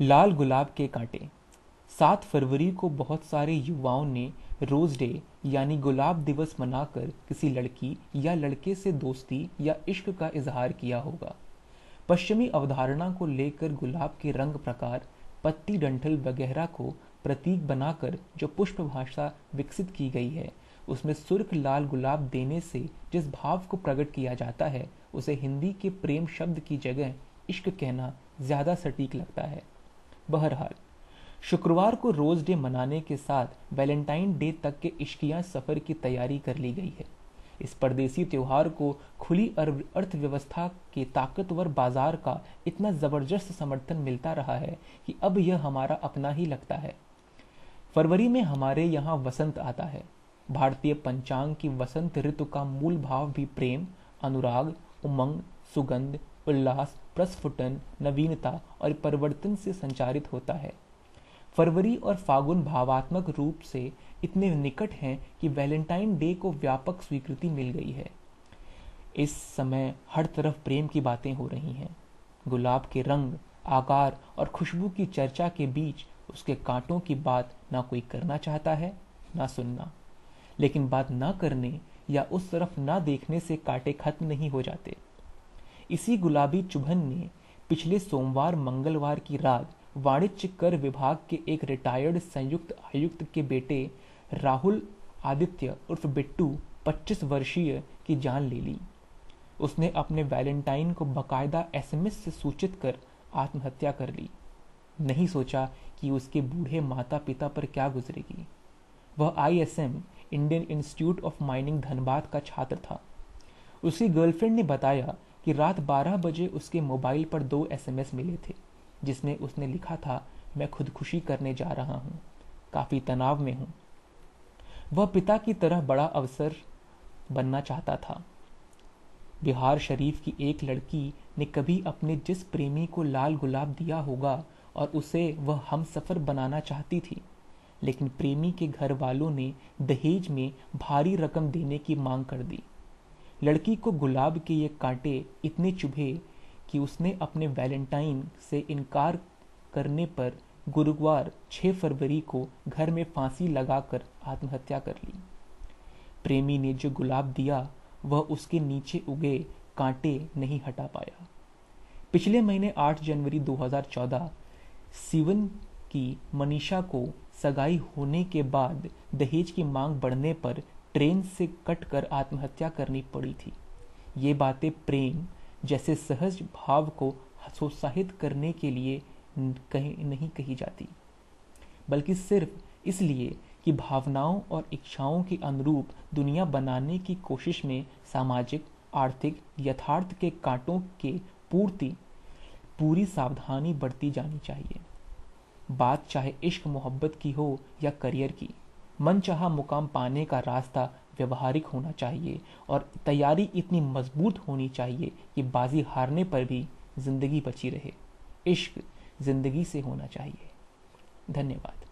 लाल गुलाब के कांटे। 7 फरवरी को बहुत सारे युवाओं ने रोज डे यानी गुलाब दिवस मनाकर किसी लड़की या लड़के से दोस्ती या इश्क का इजहार किया होगा। पश्चिमी अवधारणा को लेकर गुलाब के रंग प्रकार, पत्ती, डंठल वगैरह को प्रतीक बनाकर जो पुष्प भाषा विकसित की गई है, उसमें सुर्ख लाल गुलाब देने से जिस भाव को प्रकट किया जाता है, उसे हिंदी के प्रेम शब्द की जगह इश्क कहना ज्यादा सटीक लगता है। बहरहाल, शुक्रवार को रोज डे मनाने के साथ वैलेंटाइन डे तक के इश्किया सफर की तैयारी कर ली गई है। इस परदेसी त्योहार को खुली अर्थव्यवस्था के ताकतवर बाजार का इतना जबरदस्त समर्थन मिलता रहा है कि अब यह हमारा अपना ही लगता है। फरवरी में हमारे यहाँ वसंत आता है। भारतीय पंचांग की वसंत ऋतु का मूल भाव भी प्रेम, अनुराग, उमंग, सुगंध, उल्लास, प्रस्फुटन, नवीनता और परिवर्तन से संचारित होता है। फरवरी और फागुन भावात्मक रूप से इतने निकट हैं कि वैलेंटाइन डे को व्यापक स्वीकृति मिल गई है। इस समय हर तरफ प्रेम की बातें हो रही हैं। गुलाब के रंग, आकार और खुशबू की चर्चा के बीच उसके कांटों की बात ना कोई करना चाहता है, ना सुनना। लेकिन बात ना करने या उस तरफ ना देखने से कांटे खत्म नहीं हो जाते। इसी गुलाबी चुभन ने पिछले सोमवार मंगलवार की रात वाणिज्य कर विभाग के एक रिटायर्ड संयुक्त आयुक्त के बेटे राहुल आदित्य उर्फ बिट्टू 25 वर्षीय की जान ले ली। उसने अपने वैलेंटाइन को बकायदा एसएमएस से सूचित कर आत्महत्या कर ली। नहीं सोचा कि उसके बूढ़े माता पिता पर क्या गुजरेगी। वह ISM Indian institute of mining Dhanbad का छात्र था। उसकी गर्लफ्रेंड ने बताया कि रात 12 बजे उसके मोबाइल पर 2 एसएमएस मिले थे, जिसमें उसने लिखा था, मैं खुदकुशी करने जा रहा हूँ, काफी तनाव में हूँ। वह पिता की तरह बड़ा अवसर बनना चाहता था। बिहार शरीफ की एक लड़की ने कभी अपने जिस प्रेमी को लाल गुलाब दिया होगा और उसे वह हमसफर बनाना चाहती थी, लेकिन प्रेमी के घर वालों ने दहेज में भारी रकम देने की मांग कर दी। लड़की को गुलाब के ये कांटे इतने चुभे कि उसने अपने वैलेंटाइन से इनकार करने पर गुरुवार 6 फरवरी को घर में फांसी लगाकर आत्महत्या कर ली। प्रेमी ने जो गुलाब दिया वह उसके नीचे उगे कांटे नहीं हटा पाया। पिछले महीने 8 जनवरी 2014 सीवन की मनीषा को सगाई होने के बाद दहेज की मांग बढ़ने पर ट्रेन से कटकर आत्महत्या करनी पड़ी थी। ये बातें प्रेम जैसे सहज भाव को प्रोत्साहित करने के लिए नहीं कही जाती, बल्कि सिर्फ इसलिए कि भावनाओं और इच्छाओं के अनुरूप दुनिया बनाने की कोशिश में सामाजिक, आर्थिक यथार्थ के कांटों के पूरी सावधानी बरती जानी चाहिए। बात चाहे इश्क मोहब्बत की हो या करियर की, मनचाहा मुकाम पाने का रास्ता व्यवहारिक होना चाहिए और तैयारी इतनी मजबूत होनी चाहिए कि बाजी हारने पर भी जिंदगी बची रहे। इश्क जिंदगी से होना चाहिए। धन्यवाद।